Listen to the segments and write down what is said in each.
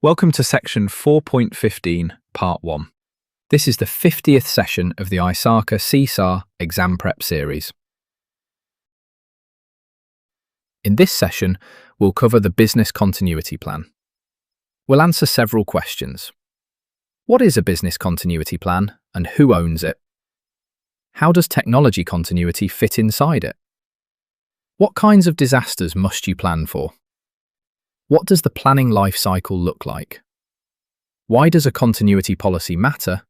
Welcome to section 4.15, part 1. This is the 50th session of the ISACA CISA exam prep series. In this session, we'll cover the business continuity plan. We'll answer several questions. What is a business continuity plan and who owns it? How does technology continuity fit inside it? What kinds of disasters must you plan for? What does the planning life cycle look like? Why does a continuity policy matter?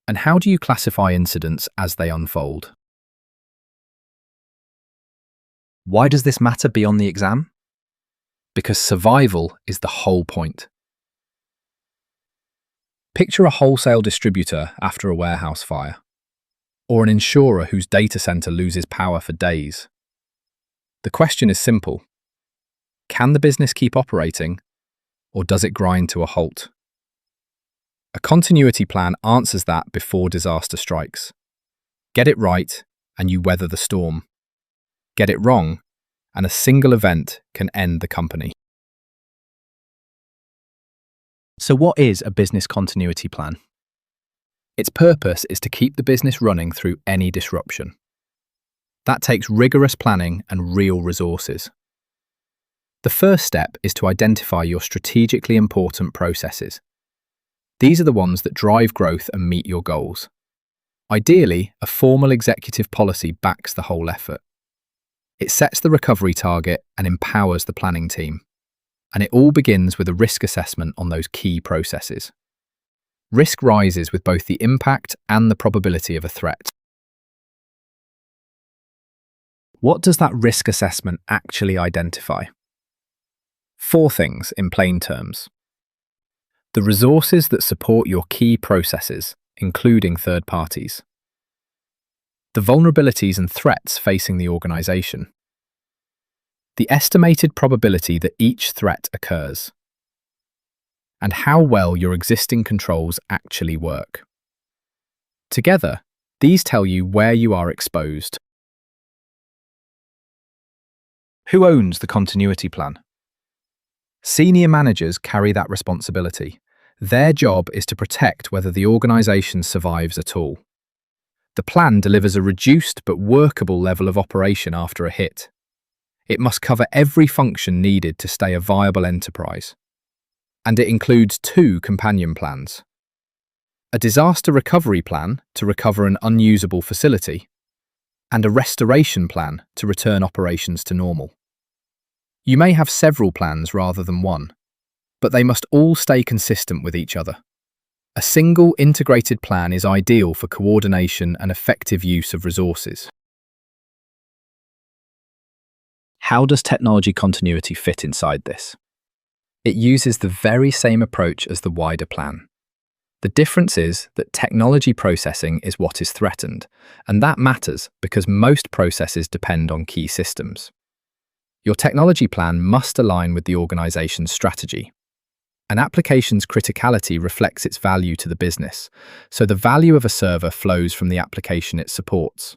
And how do you classify incidents as they unfold? Why does this matter beyond the exam? Because survival is the whole point. Picture a wholesale distributor after a warehouse fire, or an insurer whose data center loses power for days. The question is simple. Can the business keep operating, or does it grind to a halt? A continuity plan answers that before disaster strikes. Get it right, and you weather the storm. Get it wrong, and a single event can end the company. So what is a business continuity plan? Its purpose is to keep the business running through any disruption. That takes rigorous planning and real resources. The first step is to identify your strategically important processes. These are the ones that drive growth and meet your goals. Ideally, a formal executive policy backs the whole effort. It sets the recovery target and empowers the planning team. And it all begins with a risk assessment on those key processes. Risk rises with both the impact and the probability of a threat. What does that risk assessment actually identify? 4 things in plain terms. The resources that support your key processes, including third parties. The vulnerabilities and threats facing the organization. The estimated probability that each threat occurs. And how well your existing controls actually work. Together, these tell you where you are exposed. Who owns the continuity plan? Senior managers carry that responsibility. Their job is to protect whether the organization survives at all. The plan delivers a reduced but workable level of operation after a hit. It must cover every function needed to stay a viable enterprise. And it includes 2 companion plans. A disaster recovery plan to recover an unusable facility, and a restoration plan to return operations to normal. You may have several plans rather than one, but they must all stay consistent with each other. A single integrated plan is ideal for coordination and effective use of resources. How does technology continuity fit inside this? It uses the very same approach as the wider plan. The difference is that technology processing is what is threatened, and that matters because most processes depend on key systems. Your technology plan must align with the organization's strategy. An application's criticality reflects its value to the business, so the value of a server flows from the application it supports.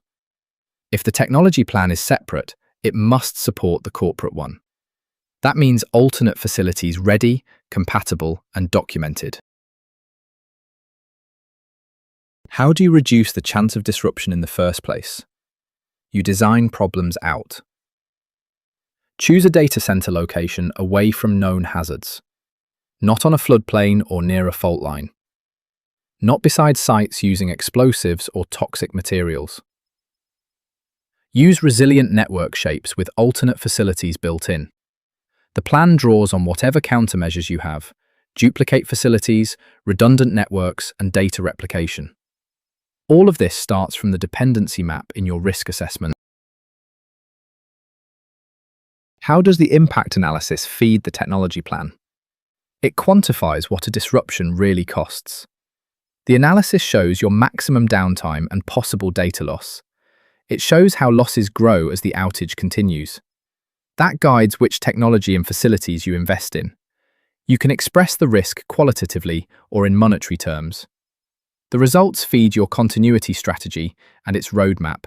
If the technology plan is separate, it must support the corporate one. That means alternate facilities ready, compatible, and documented. How do you reduce the chance of disruption in the first place? You design problems out. Choose a data center location away from known hazards. Not on a floodplain or near a fault line. Not beside sites using explosives or toxic materials. Use resilient network shapes with alternate facilities built in. The plan draws on whatever countermeasures you have, duplicate facilities, redundant networks, and data replication. All of this starts from the dependency map in your risk assessment. How does the impact analysis feed the technology plan? It quantifies what a disruption really costs. The analysis shows your maximum downtime and possible data loss. It shows how losses grow as the outage continues. That guides which technology and facilities you invest in. You can express the risk qualitatively or in monetary terms. The results feed your continuity strategy and its roadmap.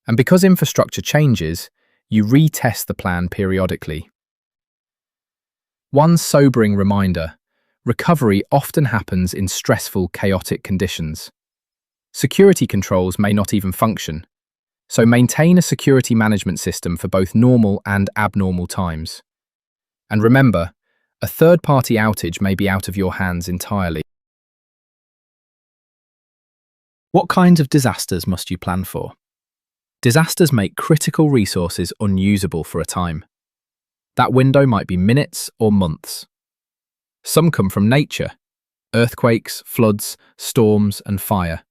And because infrastructure changes, you retest the plan periodically. One sobering reminder, recovery often happens in stressful, chaotic conditions. Security controls may not even function, so maintain a security management system for both normal and abnormal times. And remember, a third-party outage may be out of your hands entirely. What kinds of disasters must you plan for? Disasters make critical resources unusable for a time. That window might be minutes or months. Some come from nature: earthquakes, floods, storms, and fire.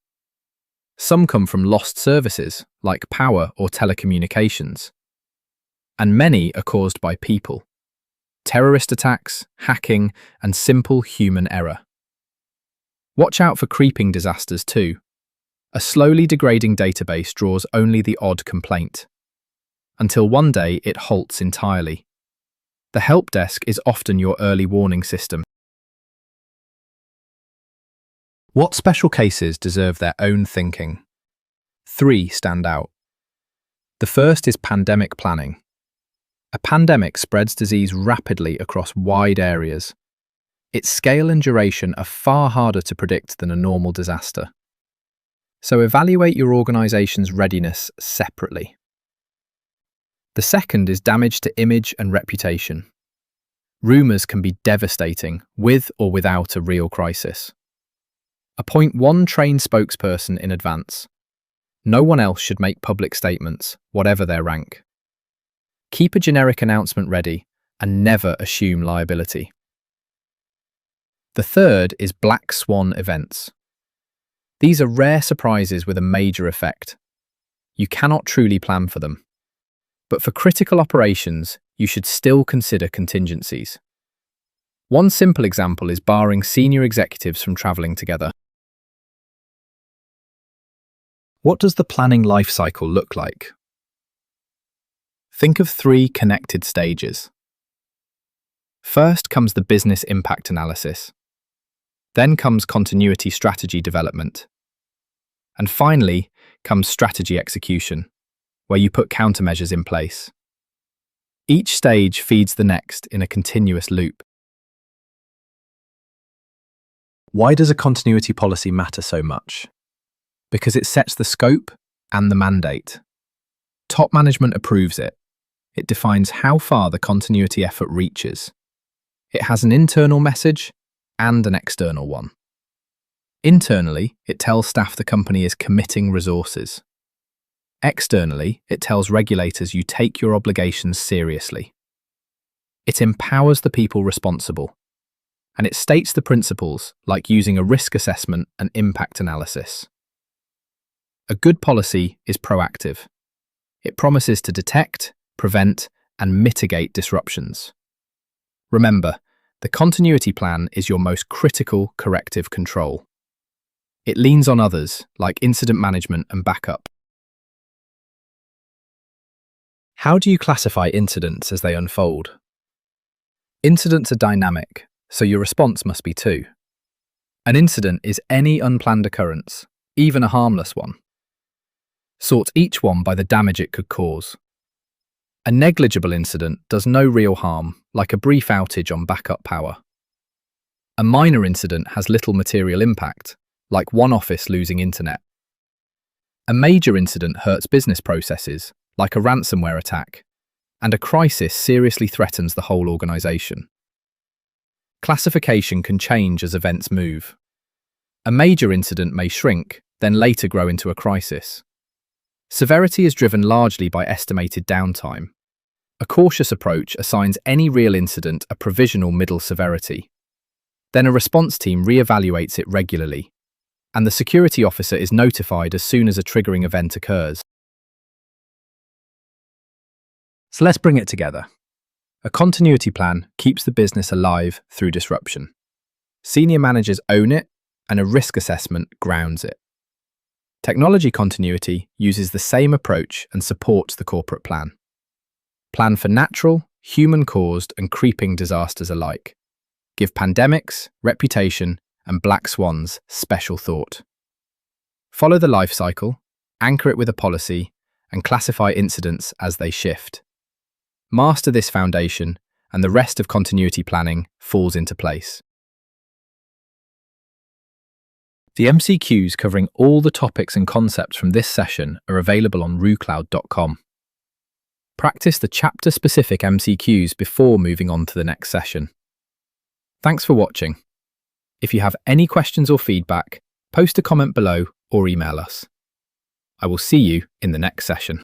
Some come from lost services, like power or telecommunications. And many are caused by people: terrorist attacks, hacking, and simple human error. Watch out for creeping disasters too. A slowly degrading database draws only the odd complaint, until one day it halts entirely. The help desk is often your early warning system. What special cases deserve their own thinking? 3 stand out. The first is pandemic planning. A pandemic spreads disease rapidly across wide areas. Its scale and duration are far harder to predict than a normal disaster. So evaluate your organization's readiness separately. The second is damage to image and reputation. Rumors can be devastating, with or without a real crisis. Appoint one trained spokesperson in advance. No one else should make public statements, whatever their rank. Keep a generic announcement ready and never assume liability. The third is black swan events. These are rare surprises with a major effect. You cannot truly plan for them. But for critical operations, you should still consider contingencies. One simple example is barring senior executives from traveling together. What does the planning life cycle look like? Think of 3 connected stages. First comes the business impact analysis. Then comes continuity strategy development. And finally comes strategy execution, where you put countermeasures in place. Each stage feeds the next in a continuous loop. Why does a continuity policy matter so much? Because it sets the scope and the mandate. Top management approves it. It defines how far the continuity effort reaches. It has an internal message and an external one. Internally, it tells staff the company is committing resources. Externally, it tells regulators you take your obligations seriously. It empowers the people responsible, and it states the principles like using a risk assessment and impact analysis. A good policy is proactive. It promises to detect, prevent, and mitigate disruptions. Remember, the continuity plan is your most critical corrective control. It leans on others, like incident management and backup. How do you classify incidents as they unfold? Incidents are dynamic, so your response must be too. An incident is any unplanned occurrence, even a harmless one. Sort each one by the damage it could cause. A negligible incident does no real harm, like a brief outage on backup power. A minor incident has little material impact, like one office losing internet. A major incident hurts business processes, like a ransomware attack, and a crisis seriously threatens the whole organization. Classification can change as events move. A major incident may shrink, then later grow into a crisis. Severity is driven largely by estimated downtime. A cautious approach assigns any real incident a provisional middle severity. Then a response team re-evaluates it regularly, and the security officer is notified as soon as a triggering event occurs. So let's bring it together. A continuity plan keeps the business alive through disruption. Senior managers own it, and a risk assessment grounds it. Technology continuity uses the same approach and supports the corporate plan. Plan for natural, human-caused and creeping disasters alike. Give pandemics, reputation, and black swans special thought. Follow the life cycle, anchor it with a policy, and classify incidents as they shift. Master this foundation, and the rest of continuity planning falls into place. The MCQs covering all the topics and concepts from this session are available on RooCloud.com. Practice the chapter-specific MCQs before moving on to the next session. Thanks for watching. If you have any questions or feedback, post a comment below or email us. I will see you in the next session.